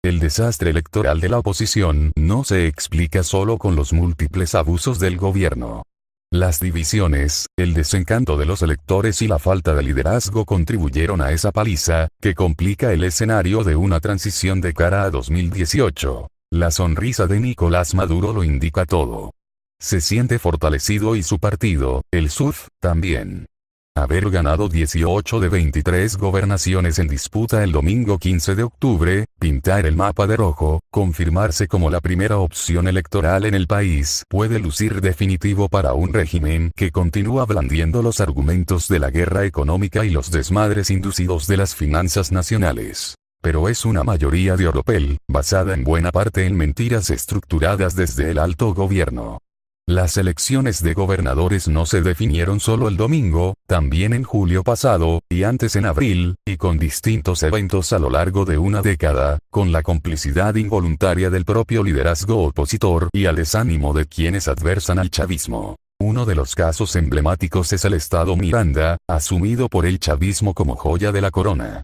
El desastre electoral de la oposición no se explica solo con los múltiples abusos del gobierno. Las divisiones, el desencanto de los electores y la falta de liderazgo contribuyeron a esa paliza, que complica el escenario de una transición de cara a 2018. La sonrisa de Nicolás Maduro lo indica todo. Se siente fortalecido y su partido, el SUV, también. Haber ganado 18 de 23 gobernaciones en disputa el domingo 15 de octubre, pintar el mapa de rojo, confirmarse como la primera opción electoral en el país, puede lucir definitivo para un régimen que continúa blandiendo los argumentos de la guerra económica y los desmadres inducidos de las finanzas nacionales. Pero es una mayoría de oropel, basada en buena parte en mentiras estructuradas desde el alto gobierno. Las elecciones de gobernadores no se definieron solo el domingo, también en julio pasado, y antes en abril, y con distintos eventos a lo largo de una década, con la complicidad involuntaria del propio liderazgo opositor y al desánimo de quienes adversan al chavismo. Uno de los casos emblemáticos es el estado Miranda, asumido por el chavismo como joya de la corona.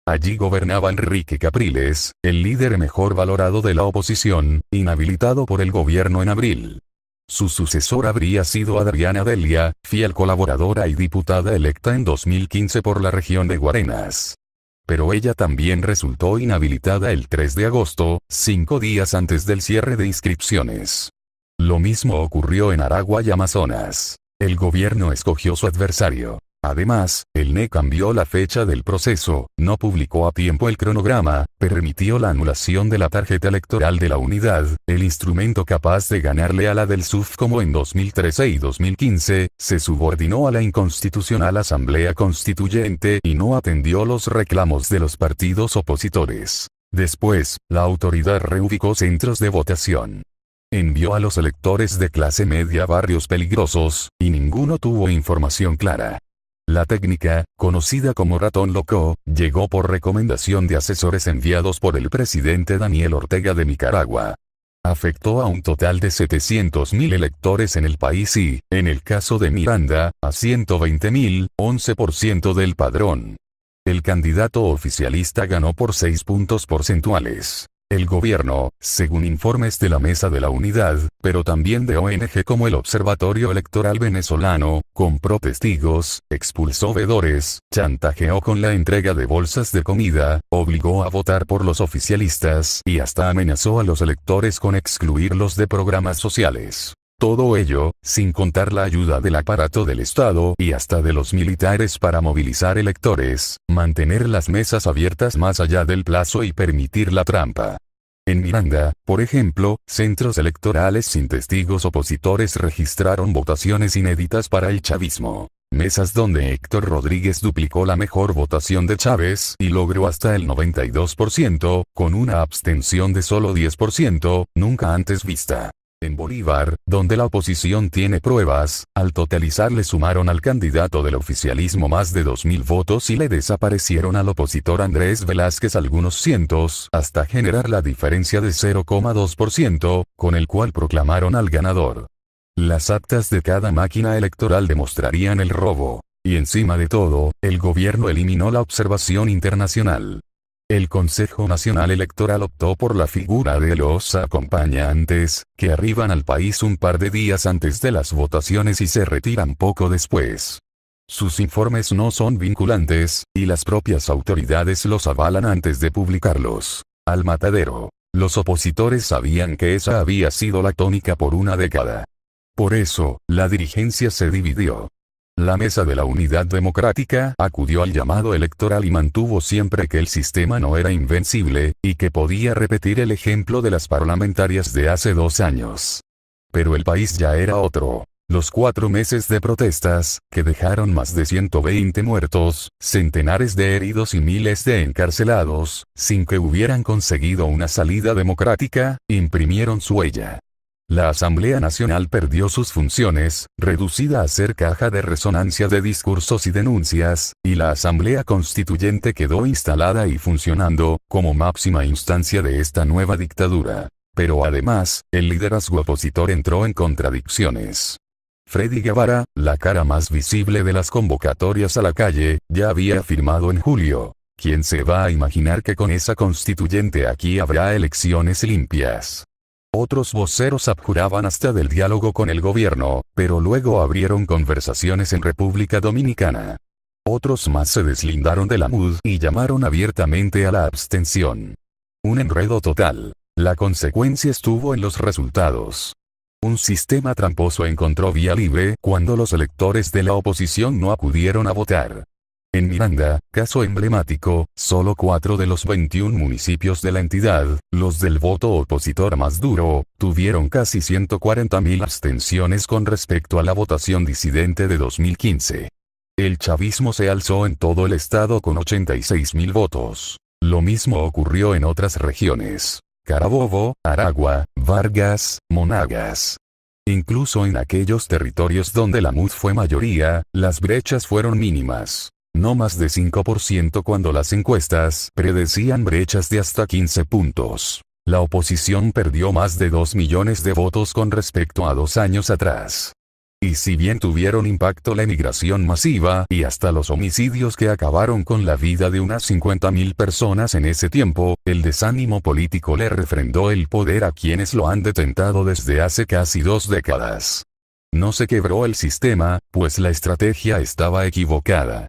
Allí gobernaba Enrique Capriles, el líder mejor valorado de la oposición, inhabilitado por el gobierno en abril. Su sucesor habría sido Adriana Delia, fiel colaboradora y diputada electa en 2015 por la región de Guarenas. Pero ella también resultó inhabilitada el 3 de agosto, 5 días antes del cierre de inscripciones. Lo mismo ocurrió en Aragua y Amazonas. El gobierno escogió su adversario. Además, el NE cambió la fecha del proceso, no publicó a tiempo el cronograma, permitió la anulación de la tarjeta electoral de la unidad, el instrumento capaz de ganarle a la del SUV como en 2013 y 2015, se subordinó a la inconstitucional Asamblea Constituyente y no atendió los reclamos de los partidos opositores. Después, la autoridad reubicó centros de votación. Envió a los electores de clase media a barrios peligrosos, y ninguno tuvo información clara. La técnica, conocida como ratón loco, llegó por recomendación de asesores enviados por el presidente Daniel Ortega de Nicaragua. Afectó a un total de 700.000 electores en el país y, en el caso de Miranda, a 120.000, 11% del padrón. El candidato oficialista ganó por 6 puntos porcentuales. El gobierno, según informes de la Mesa de la Unidad, pero también de ONG como el Observatorio Electoral Venezolano, compró testigos, expulsó veedores, chantajeó con la entrega de bolsas de comida, obligó a votar por los oficialistas y hasta amenazó a los electores con excluirlos de programas sociales. Todo ello, sin contar la ayuda del aparato del Estado y hasta de los militares para movilizar electores, mantener las mesas abiertas más allá del plazo y permitir la trampa. En Miranda, por ejemplo, centros electorales sin testigos opositores registraron votaciones inéditas para el chavismo. Mesas donde Héctor Rodríguez duplicó la mejor votación de Chávez y logró hasta el 92%, con una abstención de solo 10%, nunca antes vista. En Bolívar, donde la oposición tiene pruebas, al totalizar le sumaron al candidato del oficialismo más de 2.000 votos y le desaparecieron al opositor Andrés Velázquez algunos cientos, hasta generar la diferencia de 0,2%, con el cual proclamaron al ganador. Las actas de cada máquina electoral demostrarían el robo. Y encima de todo, el gobierno eliminó la observación internacional. El Consejo Nacional Electoral optó por la figura de los acompañantes, que arriban al país un par de días antes de las votaciones y se retiran poco después. Sus informes no son vinculantes, y las propias autoridades los avalan antes de publicarlos. Al matadero. Los opositores sabían que esa había sido la tónica por una década. Por eso, la dirigencia se dividió. La Mesa de la Unidad Democrática acudió al llamado electoral y mantuvo siempre que el sistema no era invencible, y que podía repetir el ejemplo de las parlamentarias de hace 2 años. Pero el país ya era otro. Los 4 meses de protestas, que dejaron más de 120 muertos, centenares de heridos y miles de encarcelados, sin que hubieran conseguido una salida democrática, imprimieron su huella. La Asamblea Nacional perdió sus funciones, reducida a ser caja de resonancia de discursos y denuncias, y la Asamblea Constituyente quedó instalada y funcionando, como máxima instancia de esta nueva dictadura. Pero además, el liderazgo opositor entró en contradicciones. Freddy Guevara, la cara más visible de las convocatorias a la calle, ya había afirmado en julio: ¿Quién se va a imaginar que con esa constituyente aquí habrá elecciones limpias? Otros voceros abjuraban hasta del diálogo con el gobierno, pero luego abrieron conversaciones en República Dominicana. Otros más se deslindaron de la MUD y llamaron abiertamente a la abstención. Un enredo total. La consecuencia estuvo en los resultados. Un sistema tramposo encontró vía libre cuando los electores de la oposición no acudieron a votar. En Miranda, caso emblemático, solo 4 de los 21 municipios de la entidad, los del voto opositor más duro, tuvieron casi 140.000 abstenciones con respecto a la votación disidente de 2015. El chavismo se alzó en todo el estado con 86.000 votos. Lo mismo ocurrió en otras regiones. Carabobo, Aragua, Vargas, Monagas. Incluso en aquellos territorios donde la MUD fue mayoría, las brechas fueron mínimas. No más de 5% cuando las encuestas predecían brechas de hasta 15 puntos. La oposición perdió más de 2 millones de votos con respecto a 2 años atrás. Y si bien tuvieron impacto la emigración masiva y hasta los homicidios que acabaron con la vida de unas 50.000 personas en ese tiempo, el desánimo político le refrendó el poder a quienes lo han detentado desde hace casi 2 décadas. No se quebró el sistema, pues la estrategia estaba equivocada.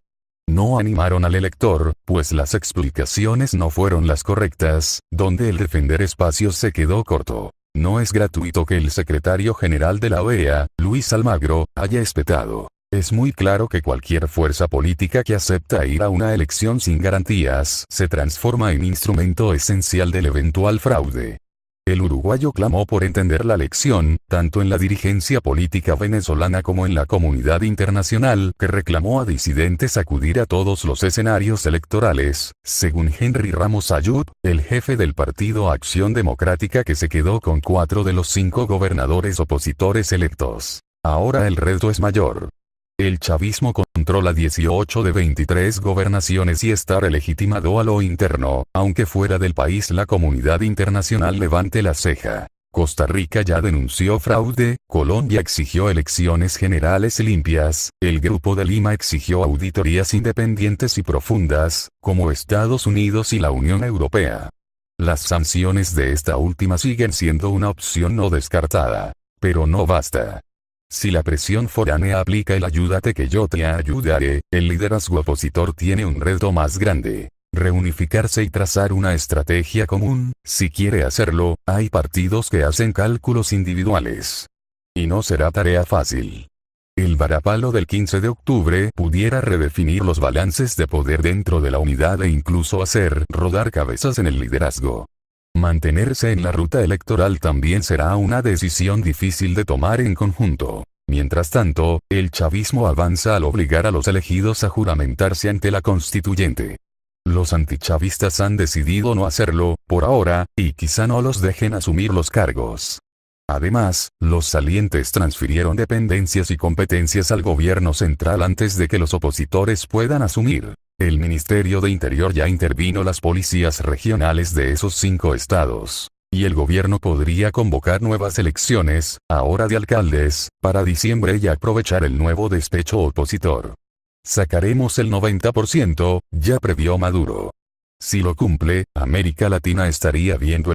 No animaron al elector, pues las explicaciones no fueron las correctas, donde el defender espacios se quedó corto. No es gratuito que el secretario general de la OEA, Luis Almagro, haya espetado. Es muy claro que cualquier fuerza política que acepta ir a una elección sin garantías se transforma en instrumento esencial del eventual fraude. El uruguayo clamó por entender la lección, tanto en la dirigencia política venezolana como en la comunidad internacional, que reclamó a disidentes acudir a todos los escenarios electorales, según Henry Ramos Ayud, el jefe del partido Acción Democrática que se quedó con 4 de los 5 gobernadores opositores electos. Ahora el reto es mayor. El chavismo controla 18 de 23 gobernaciones y está relegitimado a lo interno, aunque fuera del país la comunidad internacional levante la ceja. Costa Rica ya denunció fraude, Colombia exigió elecciones generales limpias, el Grupo de Lima exigió auditorías independientes y profundas, como Estados Unidos y la Unión Europea. Las sanciones de esta última siguen siendo una opción no descartada. Pero no basta. Si la presión foránea aplica el ayúdate que yo te ayudaré, el liderazgo opositor tiene un reto más grande. Reunificarse y trazar una estrategia común. Si quiere hacerlo, hay partidos que hacen cálculos individuales. Y no será tarea fácil. El varapalo del 15 de octubre pudiera redefinir los balances de poder dentro de la unidad e incluso hacer rodar cabezas en el liderazgo. Mantenerse en la ruta electoral también será una decisión difícil de tomar en conjunto. Mientras tanto, el chavismo avanza al obligar a los elegidos a juramentarse ante la constituyente. Los antichavistas han decidido no hacerlo, por ahora, y quizá no los dejen asumir los cargos. Además, los salientes transfirieron dependencias y competencias al gobierno central antes de que los opositores puedan asumir. El Ministerio de Interior ya intervino las policías regionales de esos 5 estados. Y el gobierno podría convocar nuevas elecciones, ahora de alcaldes, para diciembre y aprovechar el nuevo despecho opositor. Sacaremos el 90%, ya previó Maduro. Si lo cumple, América Latina estaría viendo